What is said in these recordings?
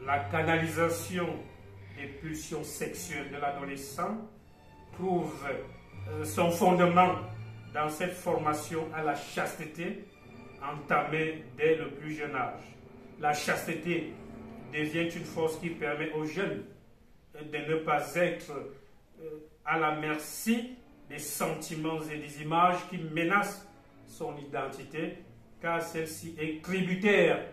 la canalisation des pulsions sexuelles de l'adolescent trouve son fondement dans cette formation à la chasteté entamée dès le plus jeune âge. La chasteté devient une force qui permet aux jeunes de ne pas être à la merci des sentiments et des images qui menacent son identité, car celle-ci est tributaire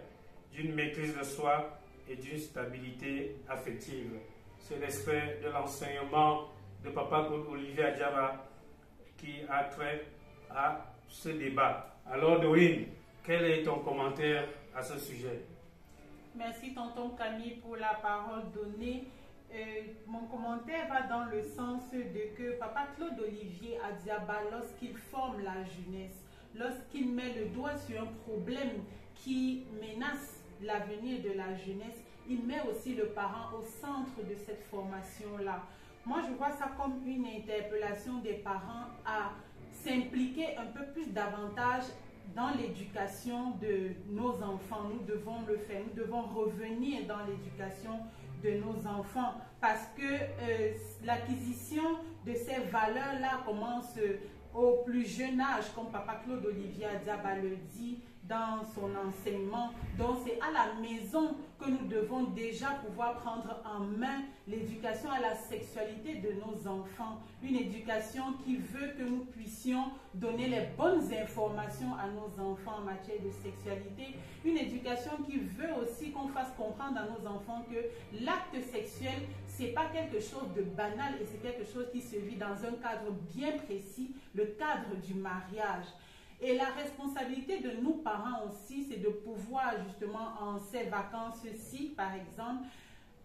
d'une maîtrise de soi et d'une stabilité affective. C'est l'aspect de l'enseignement de Papa Claude Olivier Adiaba qui a trait à ce débat. Alors Dorine, quel est ton commentaire à ce sujet? Merci tonton Camille pour la parole donnée. Mon commentaire va dans le sens de que Papa Claude Olivier Adiaba, lorsqu'il forme la jeunesse, lorsqu'il met le doigt sur un problème qui menace l'avenir de la jeunesse, il met aussi le parent au centre de cette formation-là. Moi, je vois ça comme une interpellation des parents à s'impliquer un peu plus davantage dans l'éducation de nos enfants. Nous devons le faire, nous devons revenir dans l'éducation de nos enfants parce que l'acquisition de ces valeurs-là commence au plus jeune âge, comme Papa Claude Olivier Adiaba le dit dans son enseignement. Donc c'est à la maison que nous devons déjà pouvoir prendre en main l'éducation à la sexualité de nos enfants. Une éducation qui veut que nous puissions donner les bonnes informations à nos enfants en matière de sexualité. Une éducation qui veut aussi qu'on fasse comprendre à nos enfants que l'acte sexuel, c'est pas quelque chose de banal et c'est quelque chose qui se vit dans un cadre bien précis, le cadre du mariage. Et la responsabilité de nous parents aussi, c'est de pouvoir justement en ces vacances-ci, par exemple,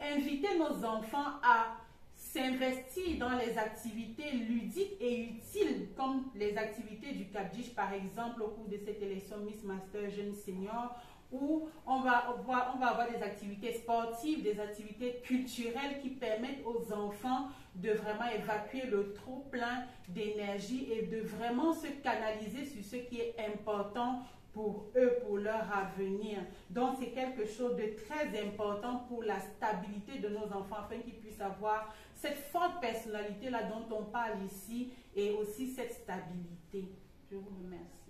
inviter nos enfants à s'investir dans les activités ludiques et utiles, comme les activités du CAPJIJ, par exemple, au cours de cette élection Miss Master Jeune Senior, où on va avoir des activités sportives, des activités culturelles qui permettent aux enfants de vraiment évacuer le trop-plein d'énergie et de vraiment se canaliser sur ce qui est important pour eux, pour leur avenir. Donc, c'est quelque chose de très important pour la stabilité de nos enfants, afin qu'ils puissent avoir cette forte personnalité-là dont on parle ici et aussi cette stabilité. Je vous remercie.